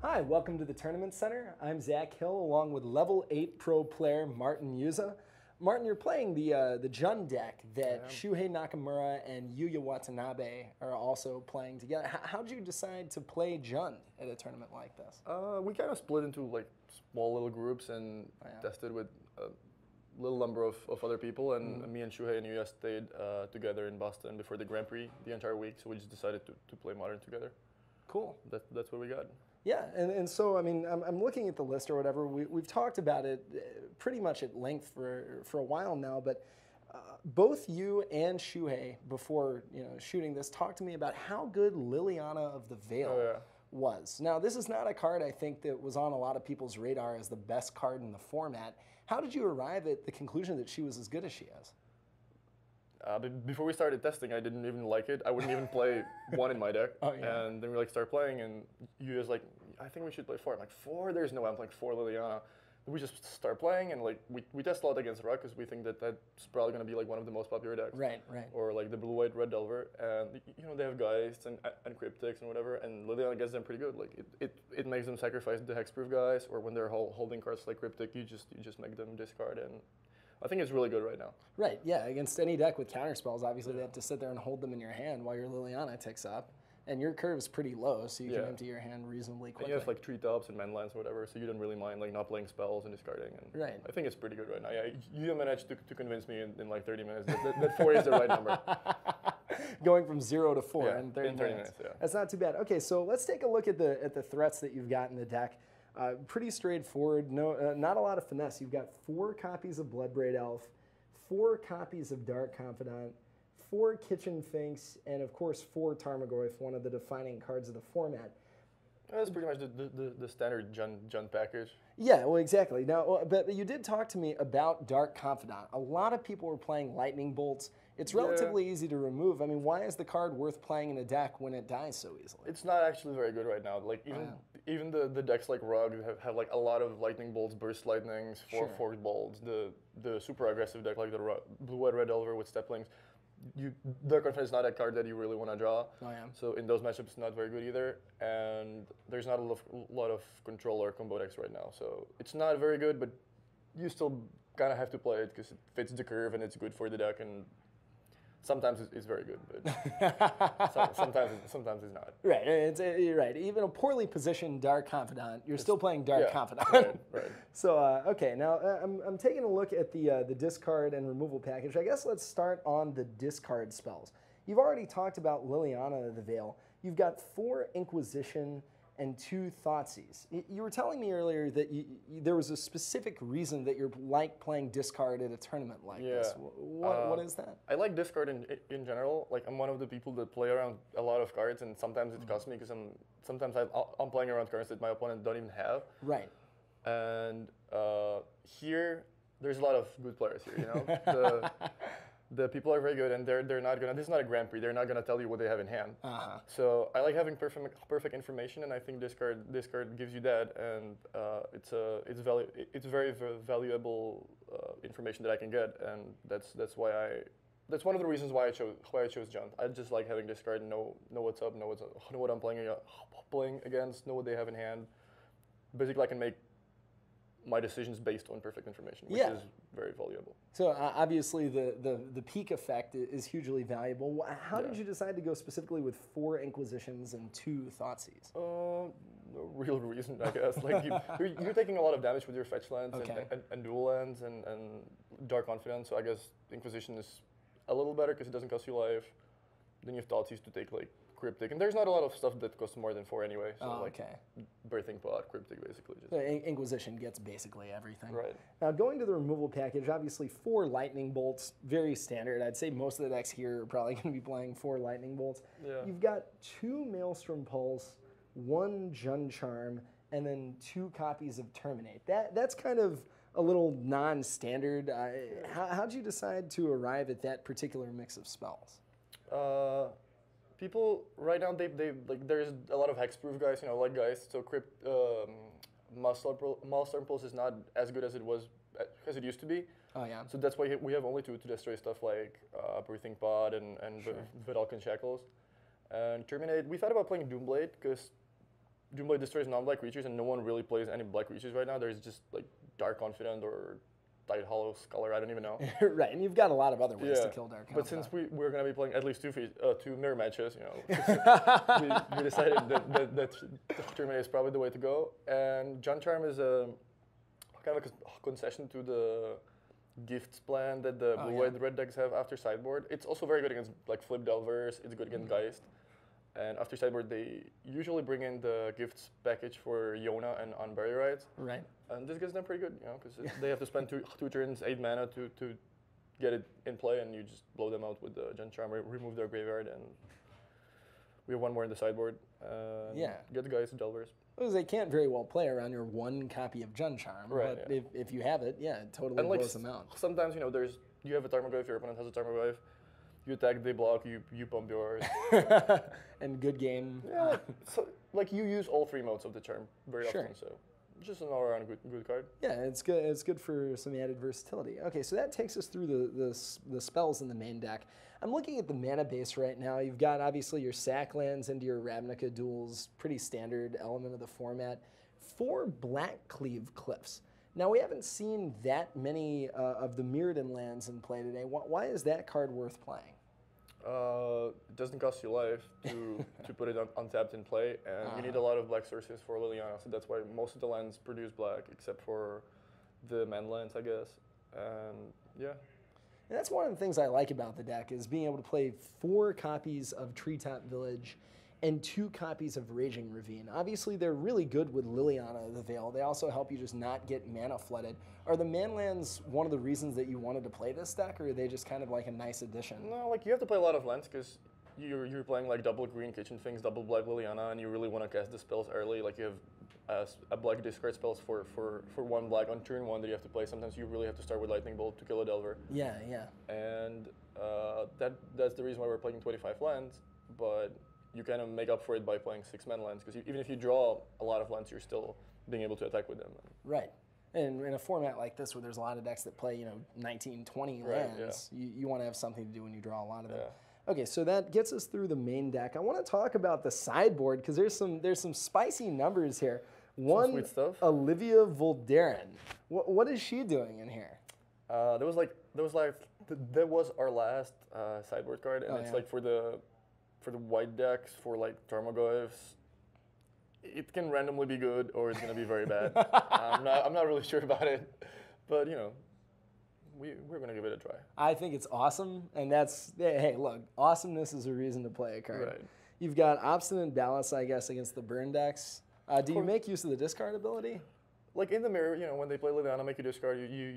Hi, welcome to the Tournament Center. I'm Zac Hill along with level 8 pro player Martin Juza. Martin, you're playing the Jund deck that Shuhei Nakamura and Yuuya Watanabe are also playing together. How'd you decide to play Jund at a tournament like this? We kind of split into like small little groups and tested with a little number of other people, and me and Shuhei and Yuuya stayed together in Boston before the Grand Prix the entire week, so we just decided to play Modern together. Cool. That's what we got. Yeah, and so, I mean, I'm looking at the list or whatever. We've talked about it pretty much at length for a while now, but both you and Shuhei, before shooting this, talked to me about how good Liliana of the Veil was. Now, this is not a card I think that was on a lot of people's radar as the best card in the format. How did you arrive at the conclusion that she was as good as she is? Before we started testing, I didn't even like it. I wouldn't even play one in my deck. And then we like start playing, and you was like, I think we should play 4. I'm like, 4? There's no way I'm playing 4 Liliana. And we just start playing, and like we test a lot against Ruck because we think that that's probably going to be like one of the most popular decks. Right. Or like the blue-white red delver, and they have Geists and Cryptics and whatever, and Liliana gets them pretty good. Like it makes them sacrifice the hexproof guys, or when they're holding cards like Cryptic, you just make them discard, and I think it's really good right now. Right, yeah, against any deck with counterspells, obviously they have to sit there and hold them in your hand while your Liliana ticks up. And your curve's pretty low, so you can empty your hand reasonably quickly. And you have like Treetops and Manlands or whatever, so you don't really mind like not playing spells and discarding. And I think it's pretty good right now. Yeah, you managed to convince me in like 30 minutes that 4 is the right number. Going from 0 to 4 in 30 minutes. minutes. That's not too bad. Okay, so let's take a look at the threats that you've got in the deck. Pretty straightforward. No, not a lot of finesse. You've got 4 copies of Bloodbraid Elf, 4 copies of Dark Confidant, 4 Kitchen Finks, and of course 4 Tarmogoyf, one of the defining cards of the format. That's pretty much the standard Jund package. Yeah, well, exactly. Now, but you did talk to me about Dark Confidant. A lot of people were playing Lightning Bolts. It's relatively easy to remove. I mean, why is the card worth playing in a deck when it dies so easily? It's not actually very good right now. Like even the decks like Rug have like a lot of Lightning Bolts, Burst Lightnings, Force Bolts. The super aggressive deck like the Blue-White Red Delver with Steplings. Dark Confidant is not a card that you really want to draw. So in those matchups, it's not very good either. And there's not a lot of control or combo decks right now. So it's not very good, but you still kind of have to play it because it fits the curve and it's good for the deck. And sometimes it's very good, but sometimes it's not. Right, you're right. Even a poorly positioned Dark Confidant, you're still playing Dark Confidant. Right. So, okay, now I'm taking a look at the discard and removal package. I guess let's start on the discard spells. You've already talked about Liliana of the Veil. You've got 4 Inquisition and 2 Thoughtseizes. You were telling me earlier that there was a specific reason that you're like playing discard at a tournament like this. What is that? I like discard in general. Like I'm one of the people that play around a lot of cards, and sometimes it costs me because sometimes I'm playing around cards that my opponent don't even have. Right. And here there's a lot of good players here. The people are very good, and they're not gonna. This is not a Grand Prix. They're not gonna tell you what they have in hand. So I like having perfect information, and I think this card gives you that, and it's very valuable information that I can get, and that's one of the reasons why I chose Jund. I just like having this card, know what's up, know what I'm playing against, know what they have in hand. Basically, I can make my decisions based on perfect information, which is very valuable. So obviously the peak effect is hugely valuable. How did you decide to go specifically with 4 Inquisitions and 2 Thoughtseizes? No real reason, I guess. Like you're taking a lot of damage with your fetch lands and dual lands and Dark Confidant, so I guess Inquisition is a little better because it doesn't cost you life. Then you have Thoughtseize to take like Cryptic, and there's not a lot of stuff that costs more than 4 anyway. So Birthing Pod, Cryptic, basically. So Inquisition gets basically everything. Right. Now going to the removal package, obviously 4 Lightning Bolts, very standard. I'd say most of the decks here are probably going to be playing 4 Lightning Bolts. You've got 2 Maelstrom Pulse, 1 Jund Charm, and then 2 copies of Terminate. That's kind of a little non-standard. How'd you decide to arrive at that particular mix of spells? People right now they like there's a lot of hexproof guys, like guys. So Maelstrom Pulse is not as good as it used to be. So that's why we have only 2 to destroy stuff like Birthing Pod and Vidalcan Shackles. And Terminate, we thought about playing Doomblade because Doomblade destroys non-black creatures, and no one really plays any black creatures right now. There's just like Dark Confidant or Tide Hollow Scholar, I don't even know. Right, and you've got a lot of other ways to kill Dark Confidant. But since we're going to be playing at least two mirror matches, we decided that Terminate is probably the way to go. And John Charm is a kind of a concession to the gifts plan that the blue-white red decks have after sideboard. It's also very good against like Flip Delvers. It's good against Geist. And after sideboard, they usually bring in the gifts package for Yona and Unbury Rights. Right. And this gets them pretty good, because they have to spend two turns, 8 mana to get it in play, and you just blow them out with the John Charm, remove their graveyard, and we have one more in the sideboard. Get the Geist and Delvers. Because they can't very well play around your 1 copy of Jun Charm, but if you have it, it totally blows them out. Sometimes, you have a Tarmogoyf, your opponent has a Tarmogoyf, you attack, they block, you pump yours. And good game. Yeah, so you use all 3 modes of the charm very often, so just an all-around good card. Yeah, it's good. It's good for some added versatility. Okay, so that takes us through the spells in the main deck. I'm looking at the mana base right now. You've got obviously your sack lands into your Ravnica duels, pretty standard element of the format. 4 Blackcleave Cliffs. Now, we haven't seen that many of the Mirrodin lands in play today. Why is that card worth playing? It doesn't cost you life to put it untapped in play, and you need a lot of black sources for Liliana, so that's why most of the lands produce black, except for the man lands, I guess. And And that's one of the things I like about the deck, is being able to play 4 copies of Treetop Village and 2 copies of Raging Ravine. Obviously, they're really good with Liliana the Veil. They also help you just not get mana flooded. Are the manlands one of the reasons that you wanted to play this deck, or are they just kind of like a nice addition? No, you have to play a lot of lands, because you're playing like double green Kitchen Finks, double black Liliana, and you really want to cast the spells early. Like you have a black discard spells for 1 black on turn 1 that you have to play. Sometimes you really have to start with Lightning Bolt to kill a Delver. Yeah. And that's the reason why we're playing 25 lands, but you kind of make up for it by playing 6-man lands, because even if you draw a lot of lands, you're still being able to attack with them. Right. And in a format like this, where there's a lot of decks that play, 19, 20 lands, you want to have something to do when you draw a lot of them. Okay, so that gets us through the main deck. I want to talk about the sideboard, because there's some spicy numbers here. One, sweet stuff. Olivia Voldaren. What is she doing in here? That was our last sideboard card, and it's like for the white decks, for like Tarmogoyfs, it can randomly be good or it's gonna be very bad. I'm not really sure about it, but we're gonna give it a try. I think it's awesome, and hey, look, awesomeness is a reason to play a card. Right. You've got Obstinate Baloth, I guess, against the burn decks. Do you make use of the discard ability? Like in the mirror, when they play Liliana, make you discard, you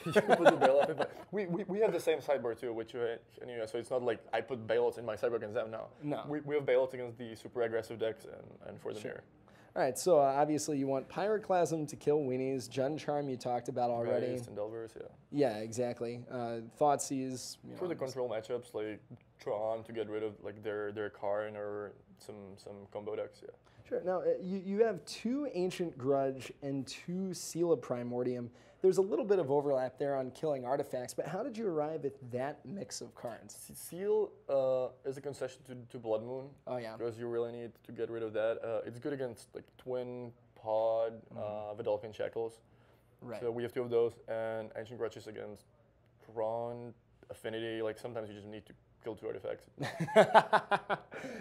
put the Baloth in. But we have the same sideboard too, which anyway, so it's not like I put Baloth in my sideboard against them. No. We have Baloth against the super aggressive decks and for the mirror. All right, so obviously you want Pyroclasm to kill weenies. Jun Charm you talked about already. Geist and Delvers, Yeah, exactly. Thoughtseize. For the control matchups, like Tron to get rid of like their Karn or some combo decks, Sure. Now, you have 2 Ancient Grudge and 2 Seal of Primordium. There's a little bit of overlap there on killing artifacts, but how did you arrive at that mix of cards? Seal is a concession to Blood Moon. Oh, yeah. Because you really need to get rid of that. It's good against like Twin, Pod, Vidalcan Shackles. Right. So we have 2 of those, and Ancient Grudge is against Tron, Affinity. Like sometimes you just need to kill 2 artifacts.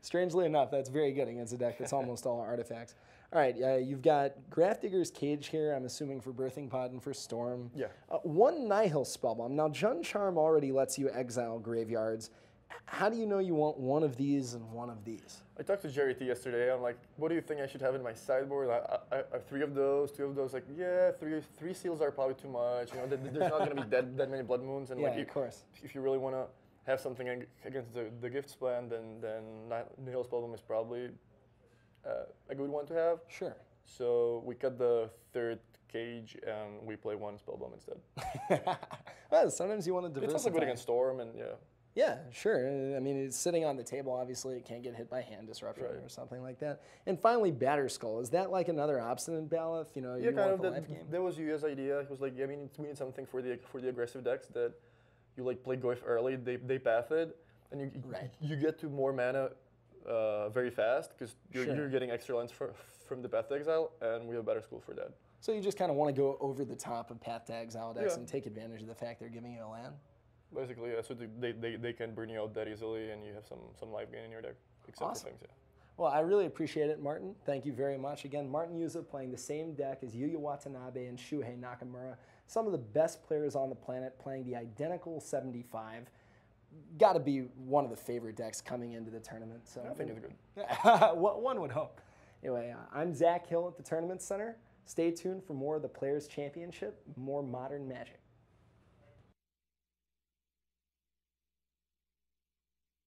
Strangely enough, that's very good against a deck that's almost all artifacts. All right, you've got Grafdigger's Cage here, I'm assuming for Birthing Pod and for Storm. Yeah. 1 Nihil Spellbomb. Now, Jun Charm already lets you exile graveyards. How do you know you want 1 of these and 1 of these? I talked to Jerry T yesterday. I'm like, what do you think I should have in my sideboard? I have 3 of those, 2 of those. Like, yeah, three seals are probably too much. There's not going to be that many Blood Moons. And of course. If you really want to have something against the gifts plan, then Nihil Spellbomb is probably a good one to have. Sure. So we cut the 3rd cage and we play 1 Spellbomb instead. Well, sometimes you want to diversify. It's also good against Storm and Yeah, sure. I mean, it's sitting on the table. Obviously, it can't get hit by hand disruption or something like that. And finally, Batterskull. Is that like another Obstinate Baloth? You kind of. That was Yuuya's idea. He was like, we need something for the aggressive decks that you like play Goyf early. They path it, and you get to more mana very fast because you're getting extra lands from the Path to Exile, and we have Batterskull for that. So you just kind of want to go over the top of Path to Exile decks and take advantage of the fact they're giving you a land? Basically, yeah. So they can burn you out that easily, and you have some life gain in your deck. Except for things, yeah. Well, I really appreciate it, Martin. Thank you very much. Again, Martin Juza playing the same deck as Yuuya Watanabe and Shuhei Nakamura. Some of the best players on the planet playing the identical 75. Got to be one of the favorite decks coming into the tournament. So I think it's good. One would hope. Anyway, I'm Zac Hill at the Tournament Center. Stay tuned for more of the Players' Championship, more modern Magic.